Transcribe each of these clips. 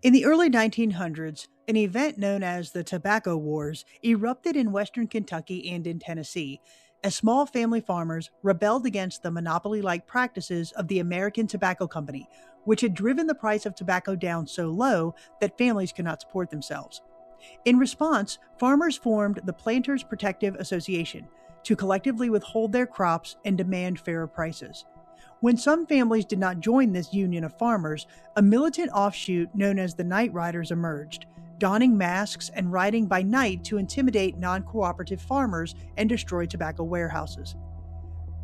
In the early 1900s, an event known as the Tobacco Wars erupted in western Kentucky and in Tennessee, as small family farmers rebelled against the monopoly like practices of the American Tobacco Company, which had driven the price of tobacco down so low that families could not support themselves. In response, farmers formed the Planters Protective Association to collectively withhold their crops and demand fairer prices. When some families did not join this union of farmers, a militant offshoot known as the Night Riders emerged, donning masks and riding by night to intimidate non cooperative farmers and destroy tobacco warehouses.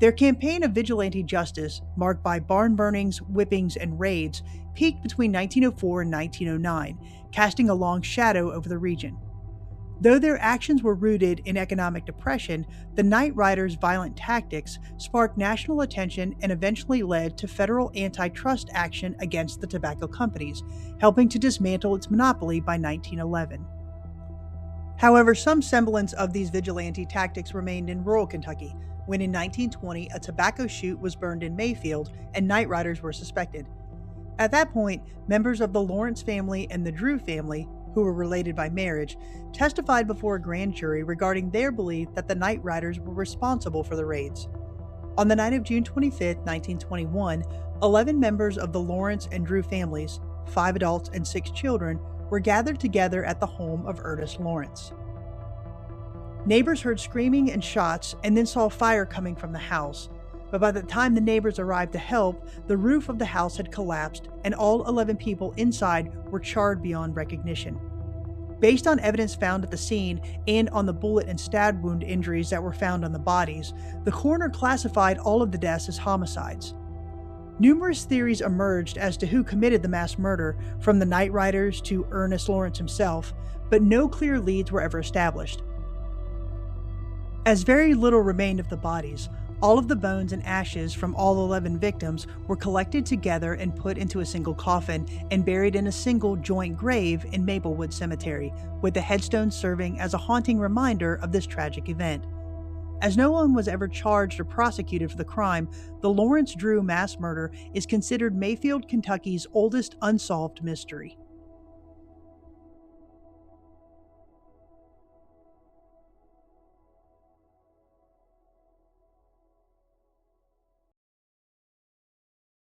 Their campaign of vigilante justice, marked by barn burnings, whippings, and raids, peaked between 1904 and 1909, casting a long shadow over the region. Though their actions were rooted in economic depression, the Night Riders' violent tactics sparked national attention and eventually led to federal antitrust action against the tobacco companies, helping to dismantle its monopoly by 1911. However, some semblance of these vigilante tactics remained in rural Kentucky, when in 1920 a tobacco chute was burned in Mayfield and Night Riders were suspected. At that point, members of the Lawrence family and the Drew family, who were related by marriage, testified before a grand jury regarding their belief that the Night Riders were responsible for the raids. On the night of June 25, 1921, 11 members of the Lawrence and Drew families, 5 adults and 6 children, were gathered together at the home of Ernest Lawrence. Neighbors heard screaming and shots and then saw fire coming from the house. But by the time the neighbors arrived to help, the roof of the house had collapsed and all 11 people inside were charred beyond recognition. Based on evidence found at the scene and on the bullet and stab wound injuries that were found on the bodies, the coroner classified all of the deaths as homicides. Numerous theories emerged as to who committed the mass murder, from the Night Riders to Ernest Lawrence himself, but no clear leads were ever established. As very little remained of the bodies, all of the bones and ashes from all 11 victims were collected together and put into a single coffin and buried in a single joint grave in Maplewood Cemetery, with the headstone serving as a haunting reminder of this tragic event. As no one was ever charged or prosecuted for the crime, the Lawrence Drew mass murder is considered Mayfield, Kentucky's oldest unsolved mystery.